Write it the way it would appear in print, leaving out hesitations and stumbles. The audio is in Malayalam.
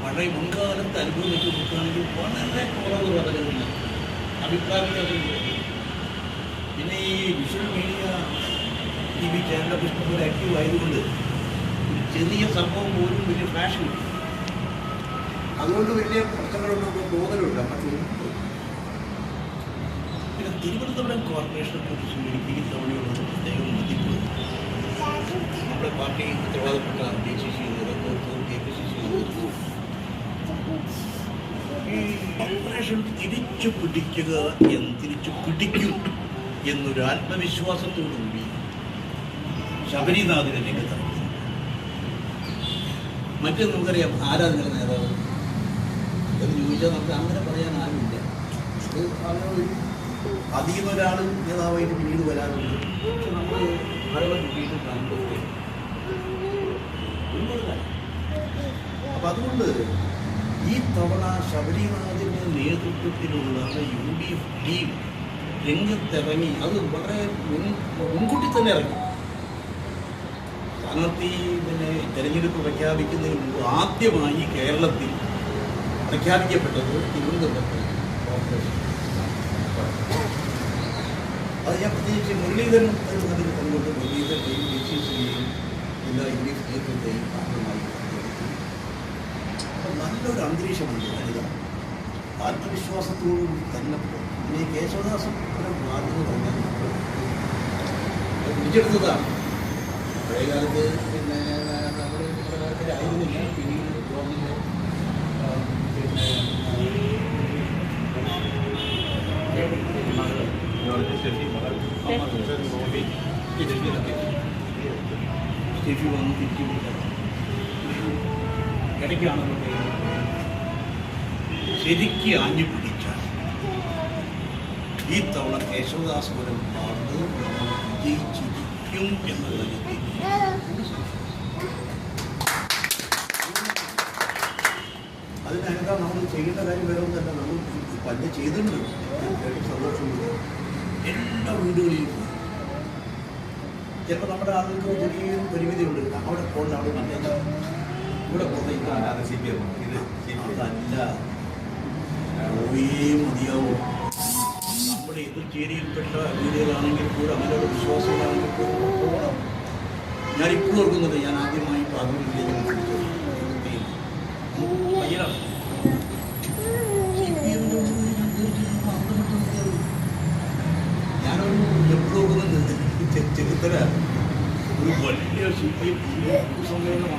പഴയ മുൻകാലത്ത് അനുഭവം വെച്ച് നോക്കുകയാണെങ്കിൽ വളരെ കുറവ് പദങ്ങളുണ്ട് അഭിപ്രായമില്ല. പിന്നെ ഈ വിഷ്വൽ മീഡിയ TV ചാനലൊക്കെ ഇഷ്ടംപോലെ ആക്റ്റീവ് ആയതുകൊണ്ട് ഒരു ചെറിയ സംഭവം പോലും വലിയ ഫ്ലാഷ് കിട്ടും. അതുകൊണ്ട് വലിയ പ്രശ്നങ്ങളൊന്നും തോന്നലുണ്ട്. പക്ഷേ പിന്നെ തിരുവനന്തപുരം കോർപ്പറേഷനെ കുറിച്ച് എനിക്ക് ഈ തവണയുള്ളത് പ്രത്യേകം മതിപ്പ്. നമ്മുടെ പാർട്ടി ഉത്തരവാദപ്പെട്ട DCC KPCC ഈ കോർപ്പറേഷൻ തിരിച്ചു പിടിക്കും എന്നൊരു ആത്മവിശ്വാസത്തോടുകൂടി ശബരിനാഥിനെ രംഗത്തിറങ്ങി. മറ്റേ നമുക്കറിയാം ആരാ നിങ്ങളുടെ നേതാവ് എന്ന് ചോദിച്ചാൽ നമുക്ക് അങ്ങനെ പറയാൻ ആരുമില്ല. അത് അങ്ങനെ അധികം ഒരാൾ നേതാവായിട്ട് പിന്നീട് വരാറുണ്ട്. പക്ഷെ നമ്മൾ ആളുകളെ കിട്ടിയിട്ട് കാണുമ്പോൾ ഒരുപാട് കാര്യം. അപ്പം അതുകൊണ്ട് ഈ തവണ ശബരിനാഥിൻ്റെ നേതൃത്വത്തിലുള്ള UDF ടീം രംഗത്തിറങ്ങി. അത് വളരെ മുൻകൂട്ടി തന്നെ ഇറങ്ങി. സ്ഥാനാർത്ഥി പിന്നെ തെരഞ്ഞെടുപ്പ് പ്രഖ്യാപിക്കുന്നതിന് മുമ്പ് ആദ്യമായി കേരളത്തിൽ പ്രഖ്യാപിക്കപ്പെട്ടത് തിരുവനന്തപുരത്ത് കോർപ്പറേഷൻ. അത് ഞാൻ പ്രത്യേകിച്ച് മുരളീധരൻ അതിൽ പങ്കുകൊണ്ട് മുരളീധരൻ്റെയും DCCയെയും എല്ലാ UDF നേതൃത്വത്തെയും ഭാഗമായി അപ്പം നല്ലൊരു അന്തരീക്ഷമുണ്ട്. വനിത ആത്മവിശ്വാസത്തോടും തന്നെ പിന്നെ കേശവദാസൻ മാധ്യമ തന്നെ പിടിച്ചെടുത്തതാണ്. പഴയകാലത്ത് പിന്നെ നമ്മുടെ പ്രകാരത്തിലായിരുന്നില്ല. പിന്നീട് ഗവൺമെൻറ് സ്റ്റെഫി വന്ന് തിരിച്ചു ഇടയ്ക്കാണ് ശരിക്ക് ആഞ്ഞു പിടിച്ചാൽ ഈ തവണ കേശവദാസപുരം പാർട്ട് നമ്മൾ വിജയിച്ചിരിക്കും എന്നുള്ള അതിനകത്താ നമ്മൾ ചെയ്യേണ്ട കാര്യം വേറെ ഒന്നല്ല. നമ്മൾ പല ചെയ്തിട്ടുണ്ട്. സന്തോഷമുണ്ട്. എല്ലാ വീടുകളിലും ചിലപ്പോൾ നമ്മുടെ ആളുകൾക്ക് ചെറിയൊരു പരിമിതിയുണ്ട്. അവിടെ പോകുന്ന അവിടെ നല്ല ഇവിടെ പോകുന്ന അതല്ല പോയേ മതിയാവും. നമ്മുടെ എതിർചേരിയിൽപ്പെട്ട വീടുകളാണെങ്കിൽ കൂടെ അവരുടെ വിശ്വാസികളാണെങ്കിൽ കൂടെ പോകണം. ഞാനിപ്പോഴും ഓർക്കുന്നുണ്ട്, ഞാൻ ആദ്യമായി പ്രാഥമികയിലേക്ക് പയ്യനാണ്. ഞാനൊരു എപ്പോഴും ഓർക്കുന്നുണ്ട് ചെറുത്തര ഒരു വലിയ CPM സമ്മേളനമാണ്.